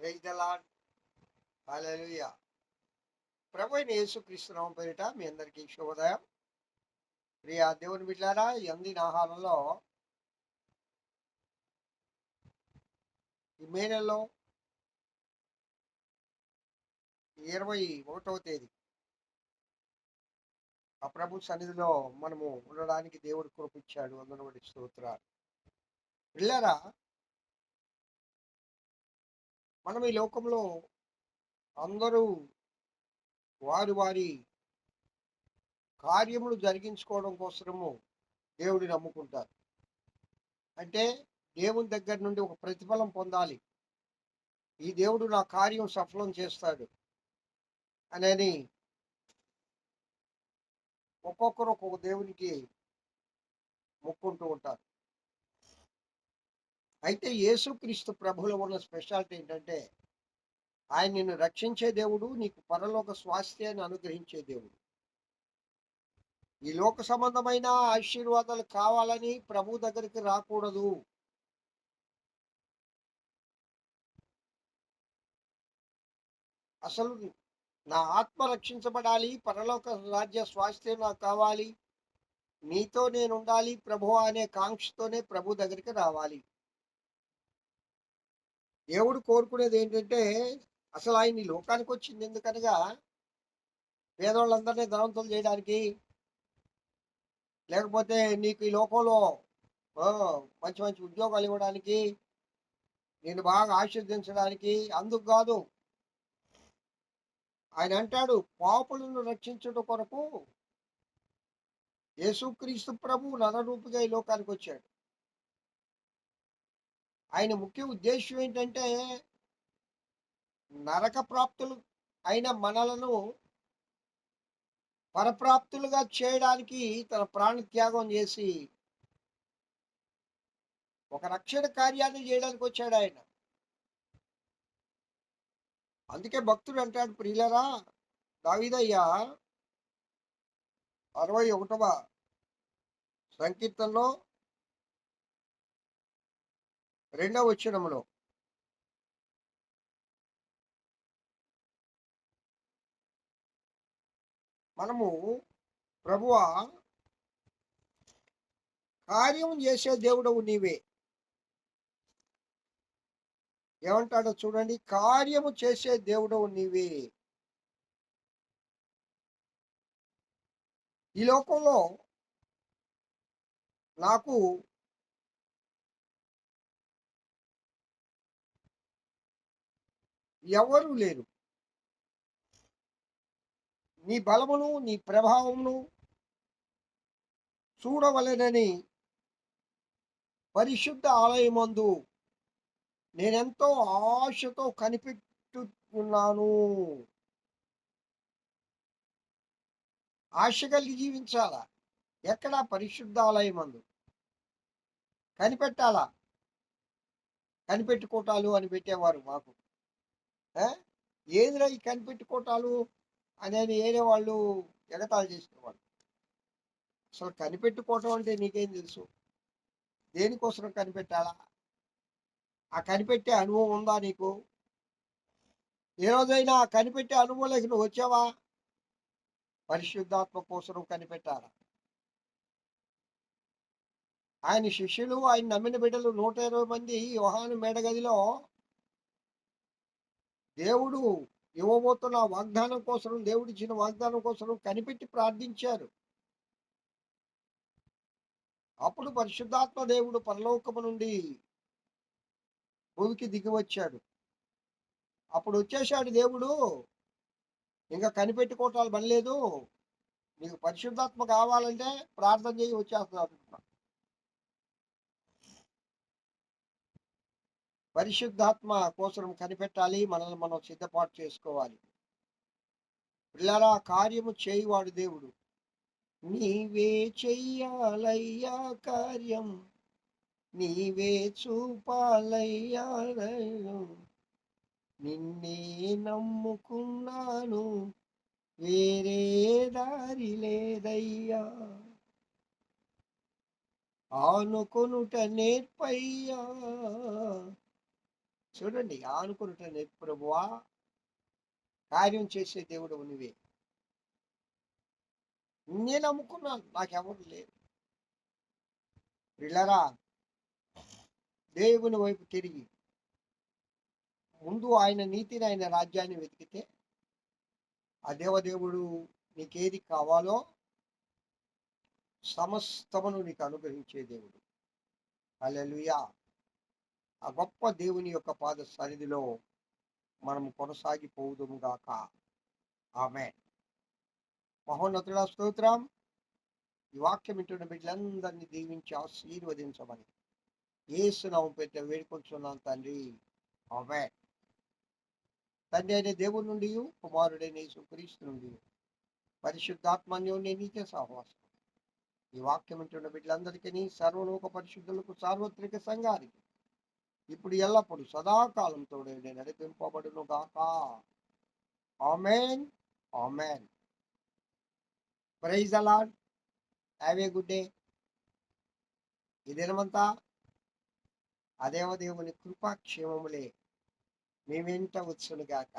Praise the lord. హల్లెలూయా. ప్రభువైన యేసుక్రీస్తు నామం పేరిట మీ అందరికీ శుభోదయం. ప్రియ దేవుని బిడ్డలారా, ఈ అందిన ఆహారంలో ఈ మే నెలలో 21వ తేదీ ఆ ప్రభు సన్నిధిలో మనము ఉండడానికి దేవుడు కృపించాడు. అందరూ బట్టి స్తోత్రాలు. పిల్లరా, మనం ఈ లోకంలో అందరూ వారి వారి కార్యములు జరిగించుకోవడం కోసము దేవుడిని నమ్ముకుంటారు. అంటే దేవుని దగ్గర నుండి ఒక ప్రతిఫలం పొందాలి, ఈ దేవుడు నా కార్యం సఫలం చేస్తాడు అనేది ఒక్కొక్కరు ఒక్కొక్క దేవునికి మొక్కుంటూ ఉంటారు. అయితే యేసుక్రీస్తు ప్రభువులో ఉన్న స్పెషాలిటీ ఏంటంటే, ఆయన నిన్ను రక్షించే దేవుడు, నీకు పరలోక స్వాస్థ్యాన్ని అనుగ్రహించే దేవుడు. ఈ లోక సంబంధమైన ఆశీర్వాదాలు కావాలని ప్రభు దగ్గరికి రాకూడదు. అసలు నా ఆత్మ రక్షించబడాలి, పరలోక రాజ్య స్వాస్థ్యం నాకు కావాలి, నీతో నేను ఉండాలి ప్రభువా అనే కాంక్షతోనే ప్రభు దగ్గరికి రావాలి. దేవుడు కోరుకునేది ఏంటంటే, అసలు ఆయన ఈ లోకానికి వచ్చింది ఎందుకనగా పేదవాళ్ళందరినీ ధనవంతులు చేయడానికి, లేకపోతే నీకు ఈ లోకంలో మంచి మంచి ఉద్యోగాలు ఇవ్వడానికి, నేను బాగా ఆశీర్వదించడానికి, అందుకు కాదు. ఆయన అంటాడు, పాపులను రక్షించడం కొరకు యేసుక్రీస్తు ప్రభు నరరూపిగా ఈ లోకానికి వచ్చాడు. ఆయన ముఖ్య ఉద్దేశం ఏంటంటే, నరక ప్రాప్తులు అయిన మనలను పరప్రాప్తులుగా చేయడానికి తన ప్రాణ త్యాగం చేసి ఒక రక్షణ కార్యాన్ని చేయడానికి వచ్చాడు ఆయన. అందుకే భక్తుడు అంటాడు, ప్రియులరా, దావీదయ్య 61వ సంకీర్తనలో 2వ వచనములో, మనము ప్రభువా కార్యం చేసే దేవుడవు నీవే. ఏమంటాడో చూడండి, కార్యము చేసే దేవుడవు నీవే. ఈ లోకంలో నాకు ఎవరు లేరు. నీ బలమును నీ ప్రభావమును చూడవలెనని పరిశుద్ధ ఆలయమందు నేనెంతో ఆశతో కనిపెట్టుకున్నాను. ఆశ కలిగి జీవించాలా? ఎక్కడ? పరిశుద్ధ ఆలయమందు కనిపెట్టాలా. కనిపెట్టుకోటాలు అని పెట్టేవారు మాకు. ఏదిరా ఈ కనిపెట్టుకోటాలు అనేది ఏరే వాళ్ళు ఎగతాళి చేసేవాళ్ళు. అసలు కనిపెట్టుకోవటం అంటే నీకేం తెలుసు? దేనికోసం కనిపెట్టాలా? ఆ కనిపెట్టే అనుభవం ఉందా నీకు? ఏ రోజైనా కనిపెట్టే అనుభవంలోకి నువ్వు వచ్చావా? పరిశుద్ధాత్మ కోసం కనిపెట్టాలా. ఆయన శిష్యులు, ఆయన నమ్మిన బిడ్డలు 120 మంది యోహాను మేడగదిలో దేవుడు ఇవ్వబోతున్న వాగ్దానం కోసం, దేవుడిచ్చిన వాగ్దానం కోసం కనిపెట్టి ప్రార్థించారు. అప్పుడు పరిశుద్ధాత్మ దేవుడు పరలోకము నుండి భూమికి దిగి వచ్చాడు. అప్పుడు వచ్చేసాడు దేవుడు, ఇంకా కనిపెట్టుకోవటాలు పనిలేదు, నీకు పరిశుద్ధాత్మ కావాలంటే ప్రార్థన చేయి వచ్చేస్తున్నారు. పరిశుద్ధాత్మ కోసం కనిపెట్టాలి, మనల్ని మనం సిద్ధపాటు చేసుకోవాలి. పిల్లరా, కార్యము చేయువాడు దేవుడు. నీవే చెయ్యాలయ్యా కార్యం, నీవే చూపాలయ్యా, నిన్నే నమ్ముకున్నాను, వేరే దారి లేదయ్యా, ఆనుకొనుట నేర్పయ్యా, చూడండి, ఆనుకున్నట నేర్పు ప్రభువా, కార్యం చేసే దేవుడు నువ్వే. నేను నమ్ముకున్నాను, నాకెవరు లేరు. పిల్లరా, దేవుని వైపు తిరిగి ముందు ఆయన నీతిని, ఆయన రాజ్యాన్ని వెతికితే ఆ దేవదేవుడు నీకేది కావాలో సమస్తమును నీకు అనుగ్రహించే దేవుడు. హల్లెలూయా. ఆ గొప్ప దేవుని యొక్క పాద సన్నిధిలో మనం కొనసాగిపోవుదుము గాక. ఆమేన్. మహోన్నతుడా స్తోత్రం. ఈ వాక్యం వింటున్న బిడ్డలందరినీ దీవించి ఆశీర్వదించమని యేసు నామమున పేరిట వేడుకొంచున్నాను తండ్రి. ఆమేన్. తండ్రి అయిన దేవుని నుండి, కుమారుడైన యేసుక్రీస్తు నుండి, పరిశుద్ధాత్మన్యోని నీకే సహవాసం ఈ వాక్యం వింటున్న బిడ్డలందరికీ, సర్వలోక పరిశుద్ధులకు, సార్వత్రిక సంఘానికి ఇప్పుడు ఎల్లప్పుడు సదాకాలం తోడే నడిపింపబడును గాక. ఆమేన్. ఆమేన్. Praise the lord. Have a good day. ఈ దినమంతా ఆ దేవదేవుని కృపాక్షేమములే మీ వెంట వచ్చును గాక.